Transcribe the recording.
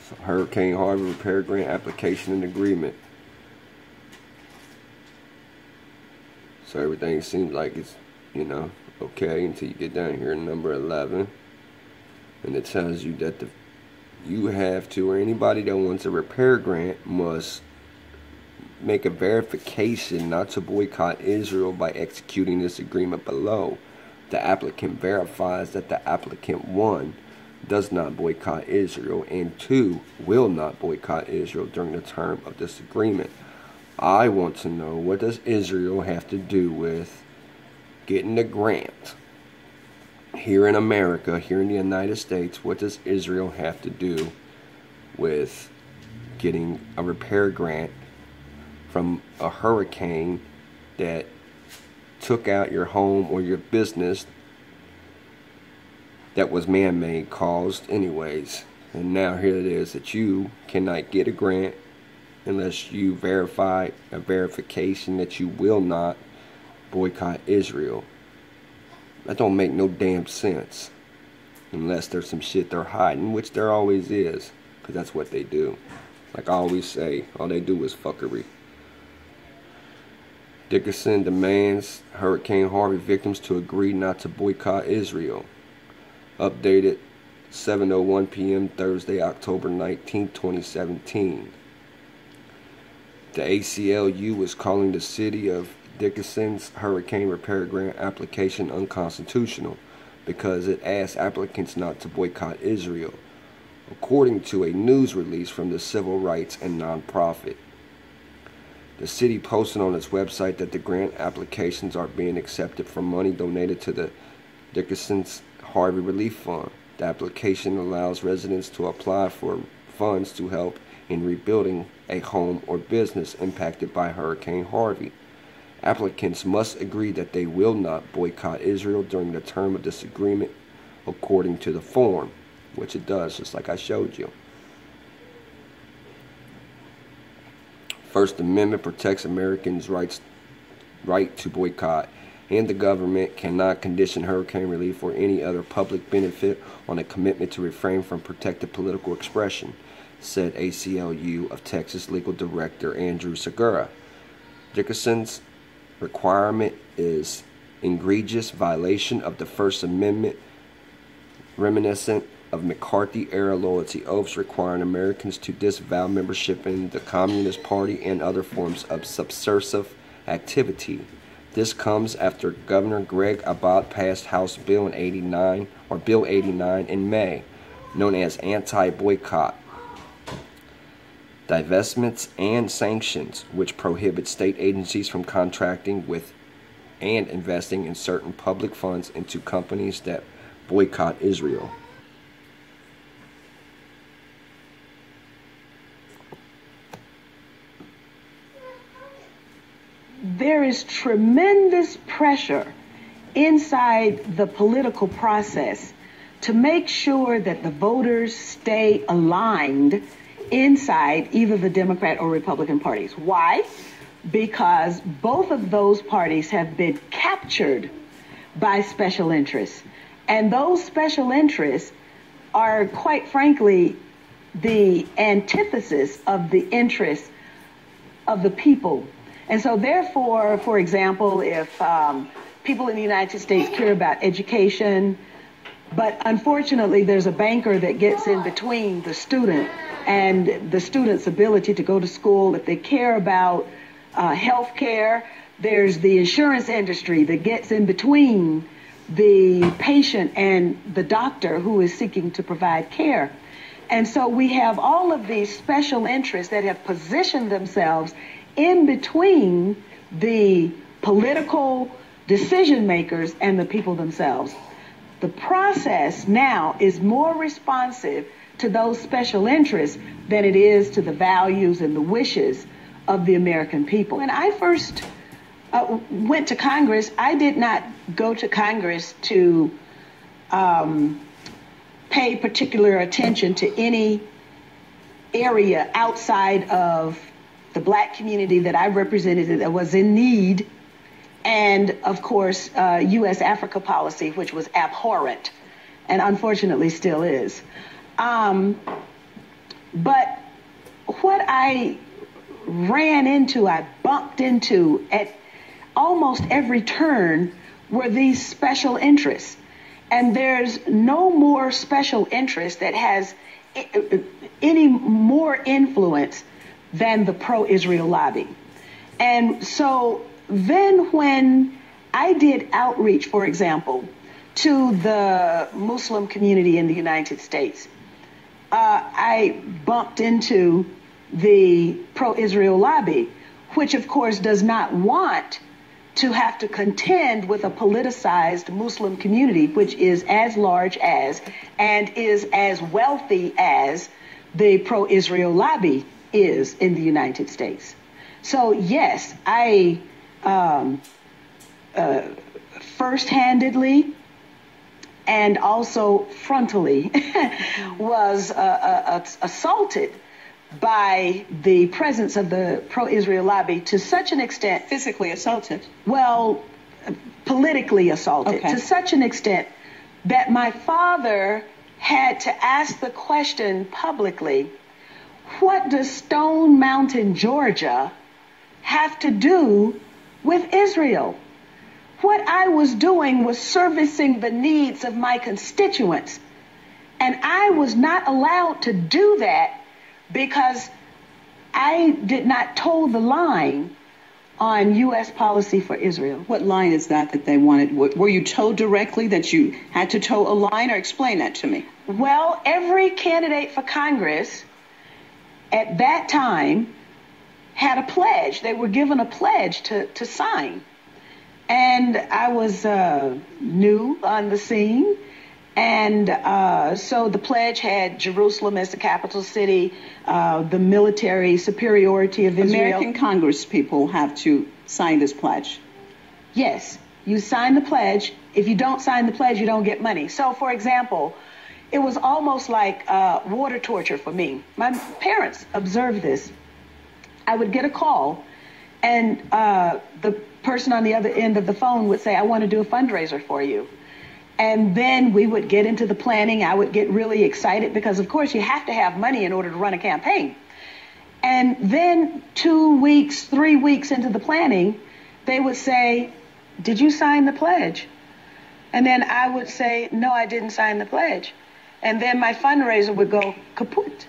So Hurricane Harvey repair grant application and agreement. So everything seems like it's, okay until you get down here to number 11. And it tells you that you have to, or anybody that wants a repair grant must make a verification not to boycott Israel by executing this agreement below. The applicant verifies that the applicant, 1, does not boycott Israel, and 2, will not boycott Israel during the term of this agreement. I want to know, what does Israel have to do with getting the grant? Here in America, here in the United States, what does Israel have to do with getting a repair grant from a hurricane that took out your home or your business that was man-made, caused anyways? And now here it is that you cannot get a grant unless you verify a verification that you will not boycott Israel. That don't make no damn sense. Unless there's some shit they're hiding, which there always is, because that's what they do. Like I always say, all they do is fuckery. Dickinson demands Hurricane Harvey victims to agree not to boycott Israel. Updated 7:01 p.m. Thursday, October 19, 2017. The ACLU is calling the city of Dickinson's hurricane repair grant application unconstitutional because it asks applicants not to boycott Israel, according to a news release from the civil rights and nonprofit. The city posted on its website that the grant applications are being accepted for money donated to the Dickinson's Harvey Relief Fund. The application allows residents to apply for funds to help in rebuilding a home or business impacted by Hurricane Harvey. Applicants must agree that they will not boycott Israel during the term of this agreement, according to the form, which it does, just like I showed you. First Amendment protects Americans' right to boycott, and the government cannot condition hurricane relief or any other public benefit on a commitment to refrain from protected political expression, said ACLU of Texas Legal Director Andrew Segura. Dickinson's requirement is egregious violation of the First Amendment, reminiscent of McCarthy-era loyalty oaths requiring Americans to disavow membership in the Communist Party and other forms of subversive activity. This comes after Governor Greg Abbott passed House Bill 89 in May, known as anti-boycott, divestments, and sanctions, which prohibit state agencies from contracting with and investing in certain public funds into companies that boycott Israel. There is tremendous pressure inside the political process to make sure that the voters stay aligned inside either the Democrat or Republican parties. Why? Because both of those parties have been captured by special interests. And those special interests are, quite frankly, the antithesis of the interests of the people. And so therefore, for example, if people in the United States care about education, but unfortunately there's a banker that gets in between the student and the student's ability to go to school, if they care about health care, there's the insurance industry that gets in between the patient and the doctor who is seeking to provide care. And so we have all of these special interests that have positioned themselves in between the political decision makers and the people themselves. The process now is more responsive to those special interests than it is to the values and the wishes of the American people. When I first went to Congress, I did not go to Congress to pay particular attention to any area outside of the black community that I represented that was in need, and of course U.S. Africa policy, which was abhorrent and unfortunately still is. But what I bumped into at almost every turn were these special interests. And there's no more special interest that has any more influence than the pro-Israel lobby. And so then when I did outreach, for example, to the Muslim community in the United States, I bumped into the pro-Israel lobby, which of course does not want to have to contend with a politicized Muslim community, which is as large as and is as wealthy as the pro-Israel lobby is in the United States. So yes, I first-handedly and also frontally was assaulted by the presence of the pro-Israel lobby to such an extent. Physically assaulted? Well, politically assaulted, okay, to such an extent that my father had to ask the question publicly, what does Stone Mountain, Georgia have to do with Israel? What I was doing was servicing the needs of my constituents. And I was not allowed to do that because I did not toe the line on U.S. policy for Israel. What line is that they wanted? Were you told directly that you had to toe a line, or explain that to me? Well, every candidate for Congress at that time had a pledge. They were given a pledge to sign. And I was new on the scene. And so the pledge had Jerusalem as the capital city, the military superiority of Israel. American Congress people have to sign this pledge. Yes, you sign the pledge. If you don't sign the pledge, you don't get money. So, for example, it was almost like water torture for me. My parents observed this. I would get a call, and the person on the other end of the phone would say, I want to do a fundraiser for you. And then we would get into the planning. I would get really excited because, of course, you have to have money in order to run a campaign. And then 2 weeks, 3 weeks into the planning, they would say, did you sign the pledge? And then I would say, no, I didn't sign the pledge. And then my fundraiser would go kaput.